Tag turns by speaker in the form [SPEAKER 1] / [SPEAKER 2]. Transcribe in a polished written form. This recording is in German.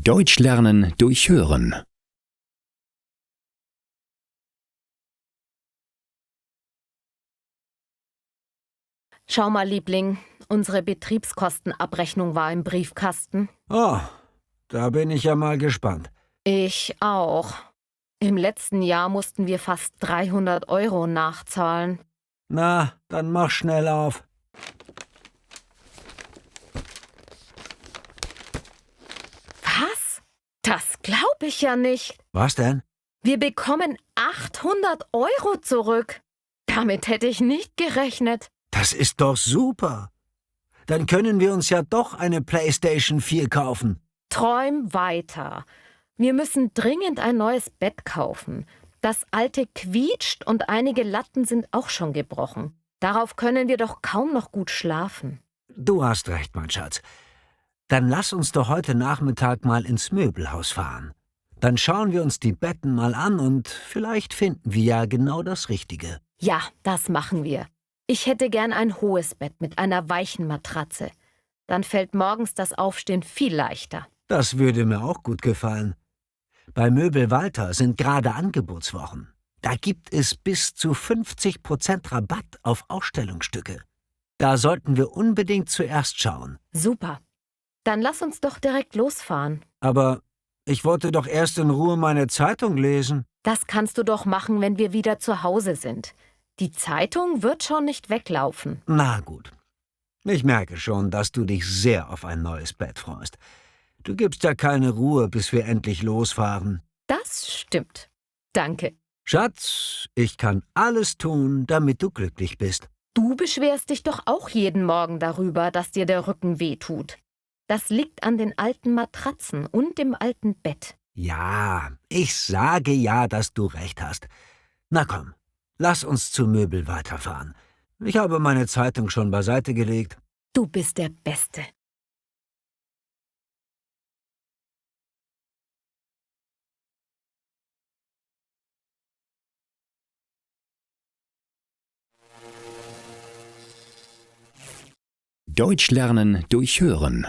[SPEAKER 1] Deutsch lernen durch Hören.
[SPEAKER 2] Schau mal, Liebling, unsere Betriebskostenabrechnung war im Briefkasten.
[SPEAKER 3] Oh, da bin ich ja mal gespannt.
[SPEAKER 2] Ich auch. Im letzten Jahr mussten wir fast 300 € nachzahlen.
[SPEAKER 3] Na, dann mach schnell auf.
[SPEAKER 2] Was? Das glaube ich ja nicht.
[SPEAKER 3] Was denn?
[SPEAKER 2] Wir bekommen 800 € zurück. Damit hätte ich nicht gerechnet.
[SPEAKER 3] Das ist doch super. Dann können wir uns ja doch eine PlayStation 4 kaufen.
[SPEAKER 2] Träum weiter. Wir müssen dringend ein neues Bett kaufen. Das alte quietscht und einige Latten sind auch schon gebrochen. Darauf können wir doch kaum noch gut schlafen.
[SPEAKER 3] Du hast recht, mein Schatz. Dann lass uns doch heute Nachmittag mal ins Möbelhaus fahren. Dann schauen wir uns die Betten mal an und vielleicht finden wir ja genau das Richtige.
[SPEAKER 2] Ja, das machen wir. Ich hätte gern ein hohes Bett mit einer weichen Matratze. Dann fällt morgens das Aufstehen viel leichter.
[SPEAKER 3] Das würde mir auch gut gefallen. Bei Möbel Walter sind gerade Angebotswochen. Da gibt es bis zu 50% Rabatt auf Ausstellungsstücke. Da sollten wir unbedingt zuerst schauen.
[SPEAKER 2] Super. Dann lass uns doch direkt losfahren.
[SPEAKER 3] Aber ich wollte doch erst in Ruhe meine Zeitung lesen.
[SPEAKER 2] Das kannst du doch machen, wenn wir wieder zu Hause sind. Die Zeitung wird schon nicht weglaufen.
[SPEAKER 3] Na gut. Ich merke schon, dass du dich sehr auf ein neues Bett freust. Du gibst ja keine Ruhe, bis wir endlich losfahren.
[SPEAKER 2] Das stimmt. Danke.
[SPEAKER 3] Schatz, ich kann alles tun, damit du glücklich bist.
[SPEAKER 2] Du beschwerst dich doch auch jeden Morgen darüber, dass dir der Rücken wehtut. Das liegt an den alten Matratzen und dem alten Bett.
[SPEAKER 3] Ja, ich sage ja, dass du recht hast. Na komm, lass uns zu Möbel weiterfahren. Ich habe meine Zeitung schon beiseite gelegt.
[SPEAKER 2] Du bist der Beste.
[SPEAKER 1] Deutsch lernen durch Hören.